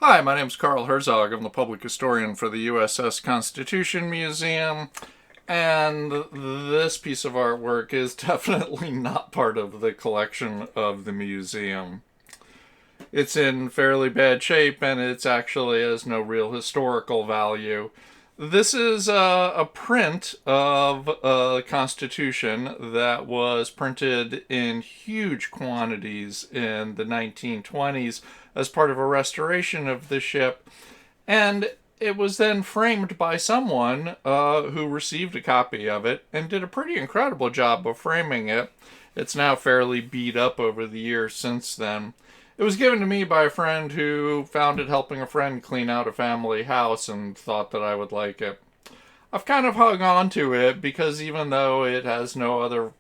Hi, my name is Carl Herzog. I'm the Public Historian for the USS Constitution Museum, and this piece of artwork is definitely not part of the collection of the museum. It's in fairly bad shape, and it actually has no real historical value. This is a print of the Constitution that was printed in huge quantities in the 1920s as part of a restoration of the ship, and it was then framed by someone who received a copy of it and did a pretty incredible job of framing it. It's now fairly beat up over the years since then. It was given to me by a friend who found it helping a friend clean out a family house and thought that I would like it. I've kind of hung on to it because even though it has no other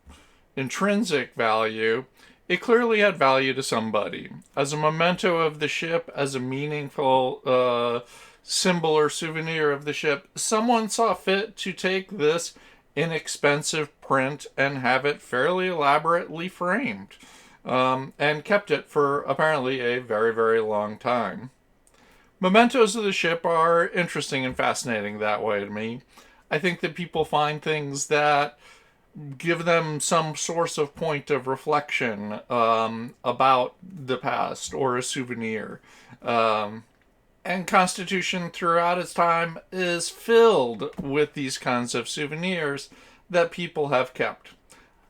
intrinsic value, it clearly had value to somebody. As a memento of the ship, as a meaningful symbol or souvenir of the ship, someone saw fit to take this inexpensive print and have it fairly elaborately framed. And kept it for apparently a very, very long time. Mementos of the ship are interesting and fascinating that way to me. I think that people find things that give them some source of point of reflection about the past or a souvenir. And Constitution throughout its time is filled with these kinds of souvenirs that people have kept.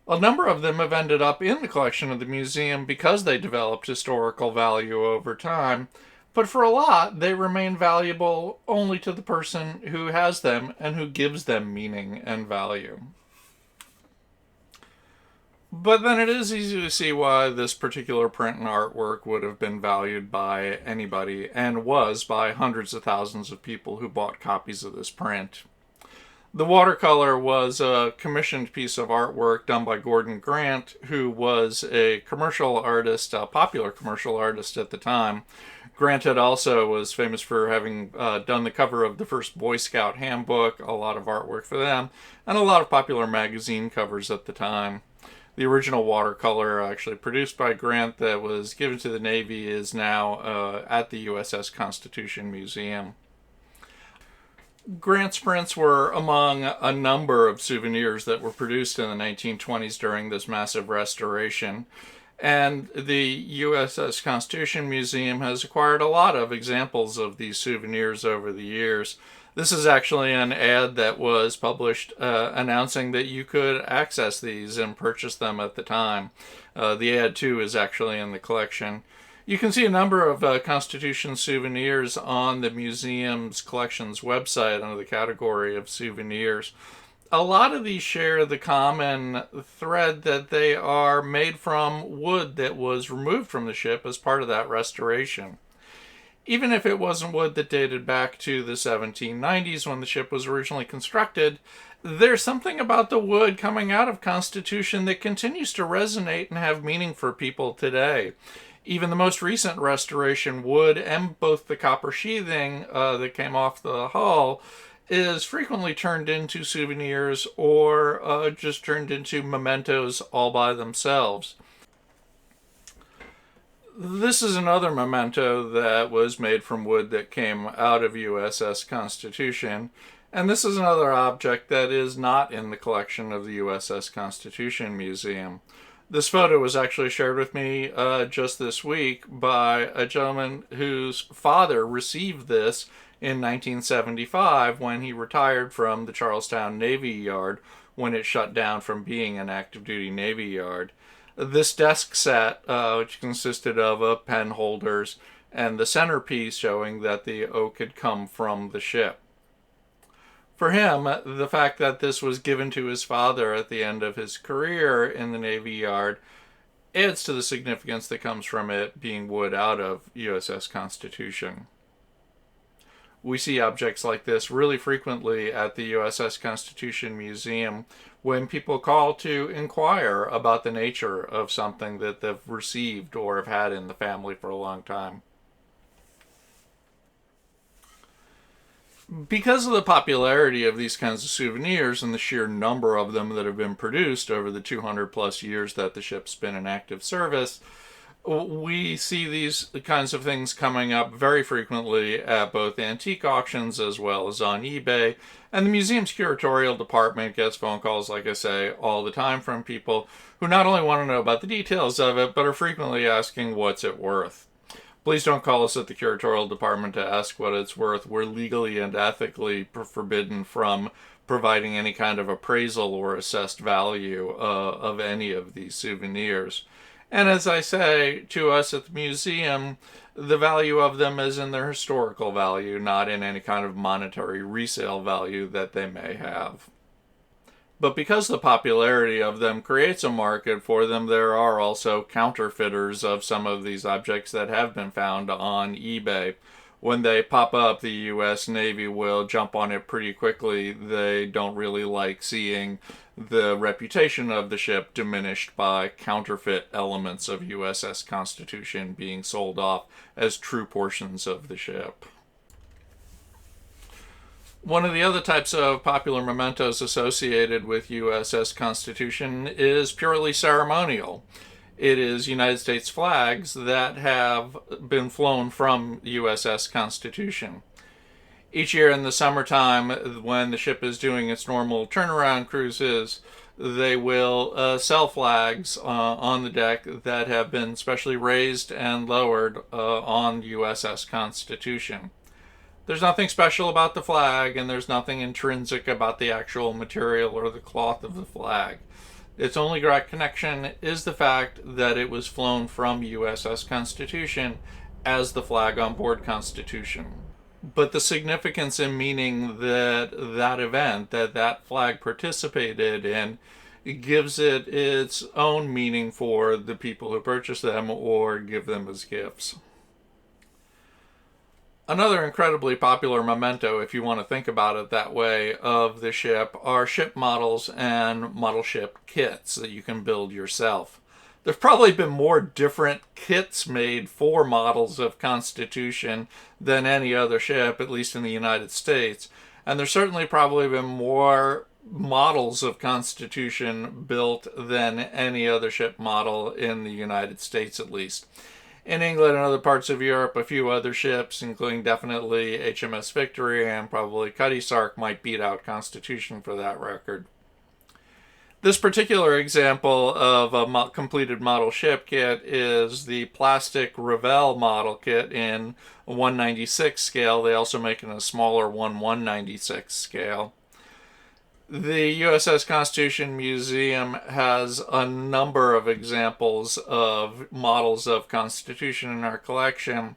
A number of them have ended up in the collection of the museum because they developed historical value over time, but for a lot, they remain valuable only to the person who has them and who gives them meaning and value. But then it is easy to see why this particular print and artwork would have been valued by anybody, and was by hundreds of thousands of people who bought copies of this print. The watercolor was a commissioned piece of artwork done by Gordon Grant, who was a commercial artist, a popular commercial artist at the time. Grant also was famous for having done the cover of the first Boy Scout handbook, a lot of artwork for them, and a lot of popular magazine covers at the time. The original watercolor, actually produced by Grant, that was given to the Navy, is now at the USS Constitution Museum. Grant's prints were among a number of souvenirs that were produced in the 1920s during this massive restoration. And the USS Constitution Museum has acquired a lot of examples of these souvenirs over the years. This is actually an ad that was published announcing that you could access these and purchase them at the time. The ad, too, is actually in the collection. You can see a number of Constitution souvenirs on the museum's collections website under the category of souvenirs. A lot of these share the common thread that they are made from wood that was removed from the ship as part of that restoration. Even if it wasn't wood that dated back to the 1790s when the ship was originally constructed, there's something about the wood coming out of Constitution that continues to resonate and have meaning for people today. Even the most recent restoration wood and both the copper sheathing that came off the hull is frequently turned into souvenirs or just turned into mementos all by themselves. This is another memento that was made from wood that came out of USS Constitution, and this is another object that is not in the collection of the USS Constitution Museum. This photo was actually shared with me just this week by a gentleman whose father received this in 1975 when he retired from the Charlestown Navy Yard when it shut down from being an active duty Navy Yard. This desk set, which consisted of pen holders and the centerpiece showing that the oak had come from the ship. For him, the fact that this was given to his father at the end of his career in the Navy Yard adds to the significance that comes from it being wood out of USS Constitution. We see objects like this really frequently at the USS Constitution Museum when people call to inquire about the nature of something that they've received or have had in the family for a long time. Because of the popularity of these kinds of souvenirs and the sheer number of them that have been produced over the 200 plus years that the ship's been in active service, We see these kinds of things coming up very frequently at both antique auctions as well as on eBay. And the museum's curatorial department gets phone calls, like I say, all the time from people who not only want to know about the details of it, but are frequently asking what's it worth. Please don't call us at the curatorial department to ask what it's worth. We're legally and ethically forbidden from providing any kind of appraisal or assessed value of any of these souvenirs. And as I say, to us at the museum, the value of them is in their historical value, not in any kind of monetary resale value that they may have. But because the popularity of them creates a market for them, there are also counterfeiters of some of these objects that have been found on eBay. When they pop up, the U.S. Navy will jump on it pretty quickly. They don't really like seeing the reputation of the ship diminished by counterfeit elements of USS Constitution being sold off as true portions of the ship. One of the other types of popular mementos associated with USS Constitution is purely ceremonial. It is United States flags that have been flown from USS Constitution. Each year in the summertime, when the ship is doing its normal turnaround cruises, they will sell flags on the deck that have been specially raised and lowered on USS Constitution. There's nothing special about the flag, and there's nothing intrinsic about the actual material or the cloth of the flag. Its only direct connection is the fact that it was flown from USS Constitution as the flag on board Constitution. But the significance and meaning that that event, that flag participated in, gives it its own meaning for the people who purchase them or give them as gifts. Another incredibly popular memento, if you want to think about it that way, of the ship are ship models and model ship kits that you can build yourself. There's probably been more different kits made for models of Constitution than any other ship, at least in the United States. And there's certainly probably been more models of Constitution built than any other ship model in the United States, at least. In England and other parts of Europe, a few other ships, including definitely HMS Victory and probably Cutty Sark, might beat out Constitution for that record. This particular example of a completed model ship kit is the plastic Revell model kit in a 196 scale. They also make it in a smaller 1/196 scale. The USS Constitution Museum has a number of examples of models of Constitution in our collection.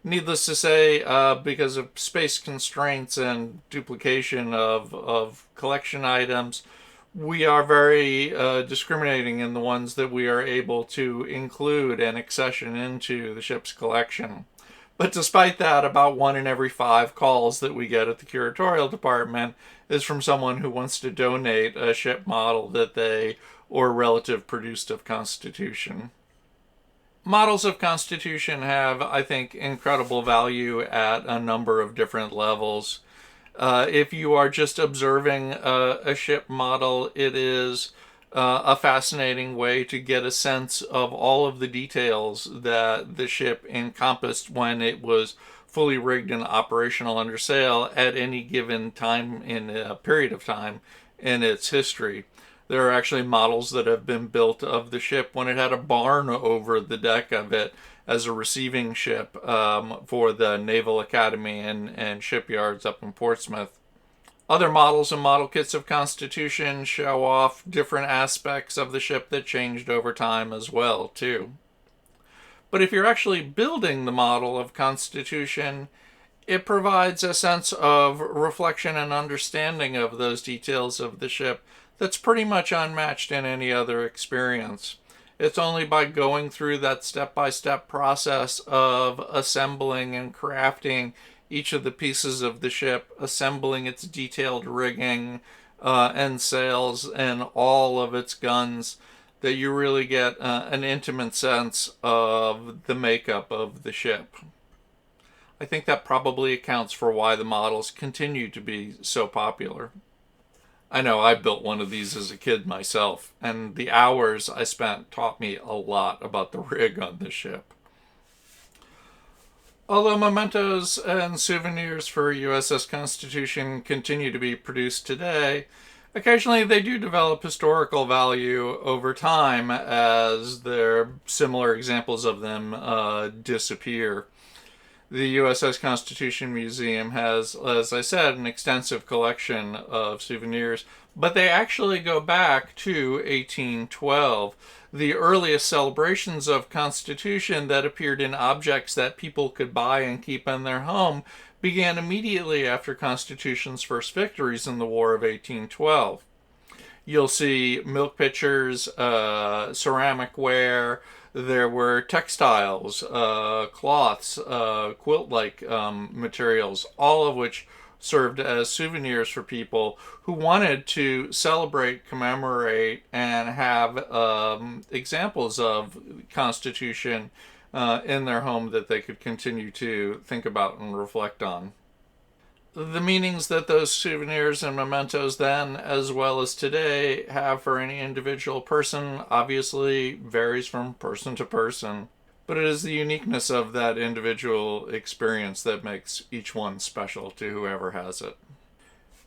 Needless to say, because of space constraints and duplication of collection items, we are very discriminating in the ones that we are able to include and accession into the ship's collection. But despite that, about 1 in every 5 calls that we get at the curatorial department is from someone who wants to donate a ship model that they or a relative produced of Constitution. Models of Constitution have, I think, incredible value at a number of different levels. If you are just observing a ship model, it is a fascinating way to get a sense of all of the details that the ship encompassed when it was fully rigged and operational under sail at any given time in a period of time in its history. There are actually models that have been built of the ship when it had a barn over the deck of it as a receiving ship for the Naval Academy and shipyards up in Portsmouth. Other models and model kits of Constitution show off different aspects of the ship that changed over time as well, too. But if you're actually building the model of Constitution, it provides a sense of reflection and understanding of those details of the ship that's pretty much unmatched in any other experience. It's only by going through that step-by-step process of assembling and crafting each of the pieces of the ship, assembling its detailed rigging and sails and all of its guns, that you really get an intimate sense of the makeup of the ship. I think that probably accounts for why the models continue to be so popular. I know I built one of these as a kid myself, and the hours I spent taught me a lot about the rig on this ship. Although mementos and souvenirs for USS Constitution continue to be produced today, occasionally they do develop historical value over time as their similar examples of them disappear. The USS Constitution Museum has, as I said, an extensive collection of souvenirs, but they actually go back to 1812. The earliest celebrations of Constitution that appeared in objects that people could buy and keep in their home began immediately after Constitution's first victories in the War of 1812. You'll see milk pitchers, ceramic ware. There were textiles, cloths, quilt-like materials, all of which served as souvenirs for people who wanted to celebrate, commemorate, and have examples of Constitution in their home that they could continue to think about and reflect on. The meanings that those souvenirs and mementos then, as well as today, have for any individual person obviously varies from person to person, but it is the uniqueness of that individual experience that makes each one special to whoever has it.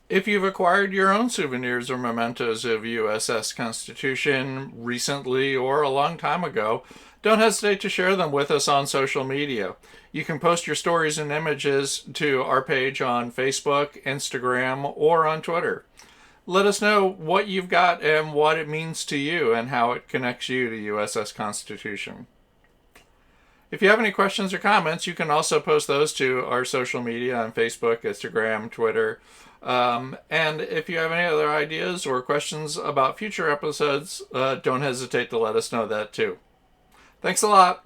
If you've acquired your own souvenirs or mementos of USS Constitution recently or a long time ago, don't hesitate to share them with us on social media. You can post your stories and images to our page on Facebook, Instagram, or on Twitter. Let us know what you've got and what it means to you and how it connects you to USS Constitution. If you have any questions or comments, you can also post those to our social media on Facebook, Instagram, Twitter. And if you have any other ideas or questions about future episodes, don't hesitate to let us know that too. Thanks a lot.